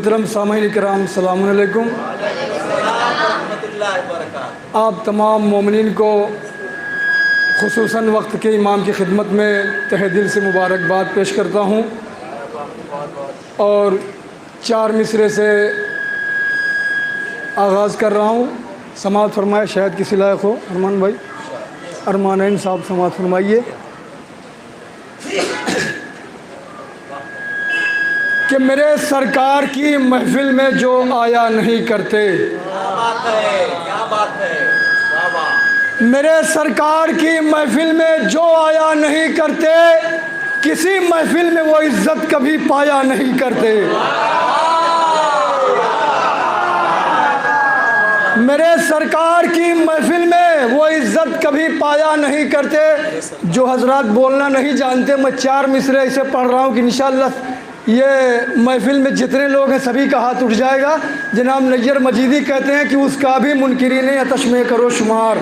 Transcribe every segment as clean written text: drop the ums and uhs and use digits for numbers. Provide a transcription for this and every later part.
मोहतरम सामईन इकराम अस्सलामु अलैकुम। आप तमाम मोमिनीन को खुसूसन वक्त के इमाम की खिदमत में तहे दिल से मुबारकबाद पेश करता हूँ और 4 मिसरे से आगाज़ कर रहा हूँ। समाअत फरमाए, शायद किसी लायक हो। अरमान भाई, अरमानैन साहब समाअत फरमाइए कि मेरे सरकार की महफिल में जो आया नहीं करते, क्या बात है, वाह वाह। मेरे सरकार की महफिल में जो आया नहीं करते, किसी महफिल में वो इज्जत कभी पाया नहीं करते। मेरे सरकार की महफिल में वो इज्जत कभी पाया नहीं करते। जो हजरात बोलना नहीं जानते, मैं 4 मिसरे ऐसे पढ़ रहा हूँ कि इंशाअल्लाह ये महफिल में जितने लोग हैं सभी का हाथ उठ जाएगा। जनाब नैयर मजीदी कहते हैं कि उसका भी मुनकिरीन अतश में करो शुमार।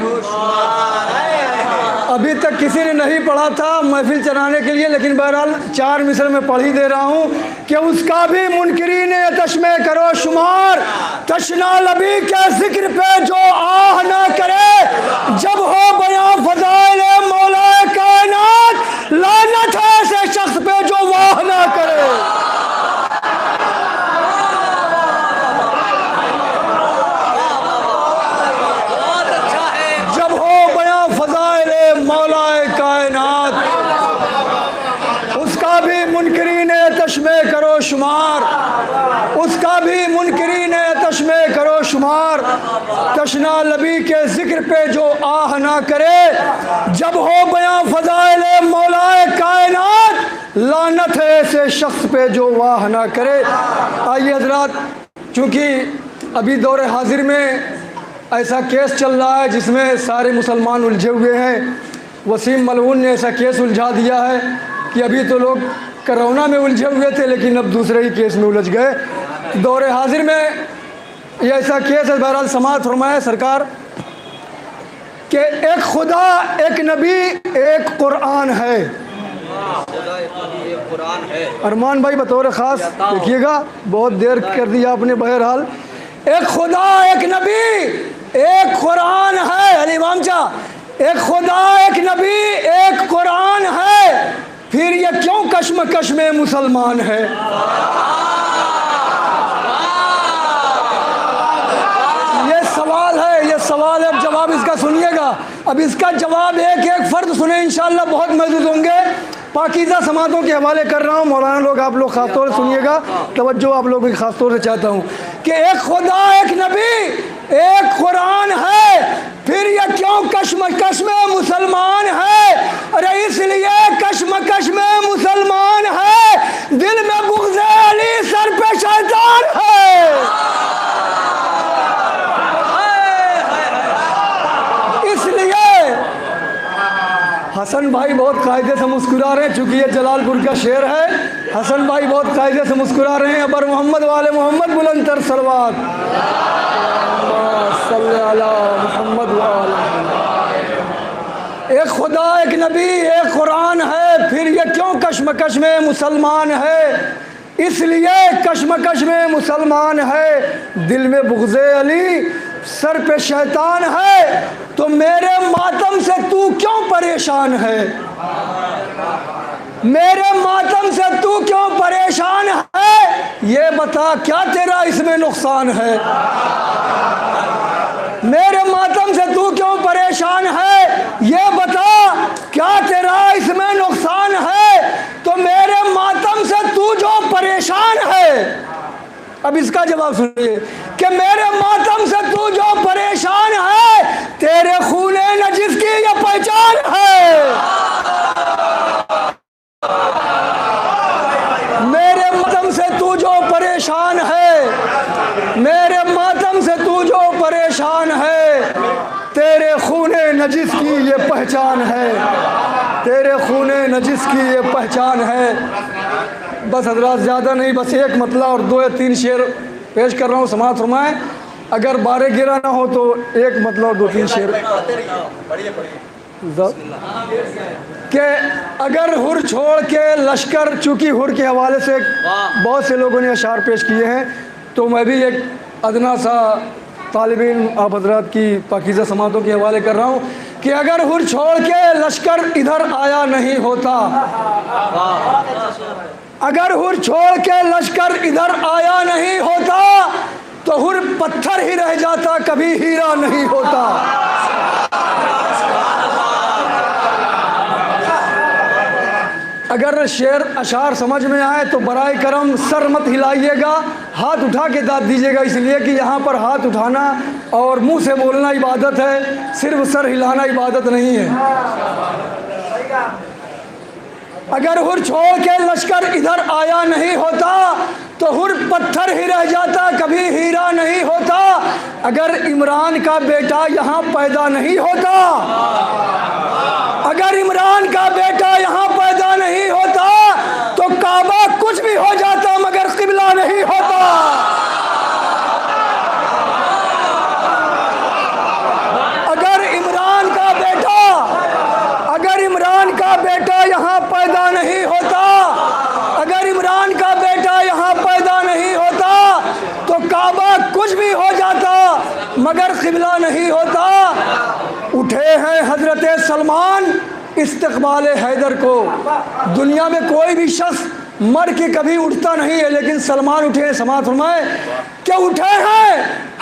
अभी तक किसी ने नहीं पढ़ा था महफिल चलाने के लिए, लेकिन बहरहाल 4 मिसरे में पढ़ ही दे रहा हूँ कि उसका भी मुनकिरीन अतश में करो शुमार। तशना लबी के जिक्र पे जो आह ना करे, जब हो बयां फज़ाइल मौला कायनात, लानत है ऐसे शख्स पे जो वाह ना करे। जब हो बयां फज़ाइल मौला कायनात, उसका भी मुनकिरीन अतश में करो शुमार, उसका भी मुनकिरीन अतश में करो शुमार। तशना लबी के जिक्र पे जो आह ना करे, जब हो बयां फज़ाइल मौलाए कायनात, लानत है ऐसे शख्स पे जो वाह ना करे। आइए हजरात, चूँकि अभी दौरे हाजिर में ऐसा केस चल रहा है जिसमें सारे मुसलमान उलझे हुए हैं। वसीम मलऊन ने ऐसा केस उलझा दिया है कि अभी तो लोग कोरोना में उलझे हुए थे, लेकिन अब दूसरे ही केस में उलझ गए। दौरे हाजिर में ये ऐसा केस है। बहरहाल समाअत फरमाए सरकार कि एक खुदा, एक नबी, एक कुरान है। अरमान भाई बतौर ख़ास देखिएगा, बहुत देर कर दिया आपने। बहरहाल एक खुदा, एक नबी, एक कुरान है। अली इमाम चा, एक खुदा, एक नबी, एक कुरान है, फिर ये क्यों कश्मकश में मुसलमान है? ये सवाल है, ये सवाल है। अब जवाब इसका सुनिएगा। अब इसका जवाब एक एक फ़र्द सुने, इंशाअल्लाह बहुत मौजूद होंगे। पाकीज़ा समातों के हवाले कर रहा हूँ। मौलाना लोग, आप लोग ख़ास तौर से सुनिएगा, तवज्जो आप लोगों की ख़ास तौर से चाहता हूँ कि एक खुदा, एक नबी, एक कुरान है, फिर ये क्यों कश्मकश में मुसलमान है? अरे इसलिए कश्मकश में मुसलमान है, दिल में बुग़्ज़ अली, सर पे शैतान है। इसलिए हसन भाई बहुत कायदे से मुस्कुरा रहे हैं, चूँकि ये जलालपुर का शेर है। हसन भाई बहुत कायदे से मुस्कुरा रहे हैं। अबर मोहम्मद वाले मोहम्मद बुलंदतर सलवात मोहम्मद वाले। एक खुदा, एक नबी, एक कुरान है, फिर ये क्यों कश्मकश में मुसलमान है? इसलिए कश्मकश में मुसलमान है, दिल में बुग़्ज़ अली, सर पे शैतान है। तो मेरे मातम से तू क्यों परेशान है? मेरे मातम से तू क्यों परेशान है? ये बता क्या तेरा इसमें नुकसान है? मेरे मातम से तू क्यों परेशान है? ये बता क्या तेरा इसमें नुकसान है? तो मेरे मातम से तू जो परेशान है, अब इसका जवाब सुनिए कि मेरे मातम से तू जो परेशान है, तेरे खूने नजिस की ये पहचान है। मेरे मातम से तू जो परेशान है, मेरे मातम से तू जो परेशान है, तेरे खूने नजिस की ये पहचान है, तेरे खूने नजिस की ये पहचान है। बस हजरात, ज़्यादा नहीं, बस एक मतला और 2 या 3 शेर पेश कर रहा हूँ। समाअत फरमाएं। अगर 12 गिरा ना हो तो एक मतला और 2-3 शेर। कि अगर हुर छोड़ के लश्कर, चूँकि हुर के हवाले से बहुत से लोगों ने अशार पेश किए हैं, तो मैं भी एक अदना सा तालिब इल्म आप हजरात की पाकीज़ा समातों के हवाले कर रहा हूँ कि अगर हुर छोड़ के लश्कर इधर आया नहीं होता, अगर हुर छोड़ के लश्कर इधर आया नहीं होता तो हुर पत्थर ही रह जाता, कभी हीरा नहीं होता। अगर शेर अशार समझ में आए तो बराए करम सर मत हिलाइएगा, हाथ उठा के दाद दीजिएगा, इसलिए कि यहाँ पर हाथ उठाना और मुंह से बोलना इबादत है, सिर्फ सर हिलाना इबादत नहीं है। अगर हुर छोड़ के लश्कर इधर आया नहीं होता तो हुर पत्थर ही रह जाता, कभी हीरा नहीं होता। अगर इमरान का बेटा यहाँ पैदा नहीं होता, अगर इमरान का बेटा यहाँ पैदा नहीं होता तो काबा कुछ भी हो जाता मगर किबला नहीं होता। अगर इमरान का बेटा, अगर इमरान का बेटा यहाँ पैदा नहीं होता, अगर इमरान का बेटा यहाँ पैदा नहीं होता तो काबा कुछ भी हो जाता मगर किबला नहीं होता। उठे हैं हजरत सलमान इस्तकबाल हैदर को। दुनिया में कोई भी शख्स मर के कभी उठता नहीं है, लेकिन सलमान उठे हैं। समाअत फरमाए क्या उठे हैं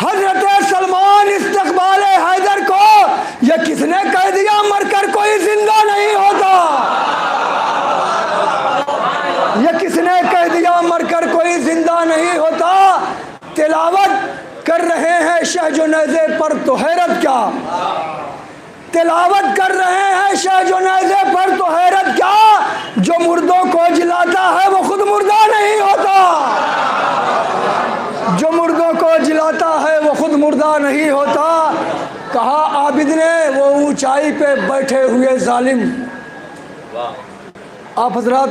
हजरत सलमान इस्तकबाल हैदर को। यह किसने कह दिया मरकर कोई जिंदा नहीं होता, यह किसने कह दिया मरकर कोई जिंदा नहीं होता। तिलावत कर रहे हैं शहजो नेज़े पर तो हैरत क्या, तिलावत कर रहे हैं शहजो नेज़े पर तो हैरत क्या। जो मुर्दों को जिलाता है वो खुद मुर्दा नहीं होता, जो मुर्दों को जिलाता है वो खुद मुर्दा नहीं होता। कहा आबिद ने वो ऊंचाई पे बैठे हुए जालिम। आप हजरात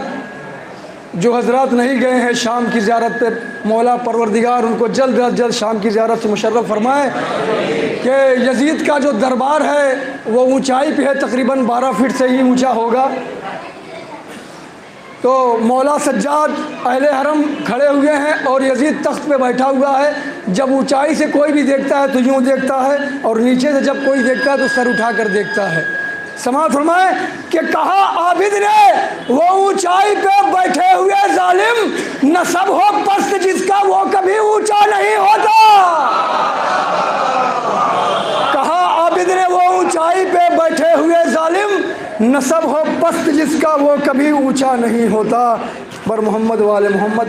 जो हजरात नहीं गए हैं शाम की ज़ियारत पे, मौला परवरदिगार उनको जल्द अज जल्द शाम की ज़ियारत से मुशर्रफ फरमाए कि यजीद का जो दरबार है वो ऊंचाई पे है, तकरीबन 12 फीट से ही ऊंचा होगा। तो मौला सज्जाद अहले हरम खड़े हुए हैं और यजीद तख्त पे बैठा हुआ है। जब ऊंचाई से कोई भी देखता है तो यूँ देखता है और नीचे से जब कोई देखता है तो सर उठा कर देखता है। समाअत फरमाए कि कहा आबिद ने वो ऊंचाई पे बैठे हुए जालिम, नसब हो पस्त जिसका वो कभी ऊंचा नहीं होता। कहा आबिद ने वो ऊंचाई पे बैठे हुए जालिम, नसब हो पस्त जिसका वो कभी ऊंचा नहीं होता। पर मोहम्मद वाले मोहम्मद।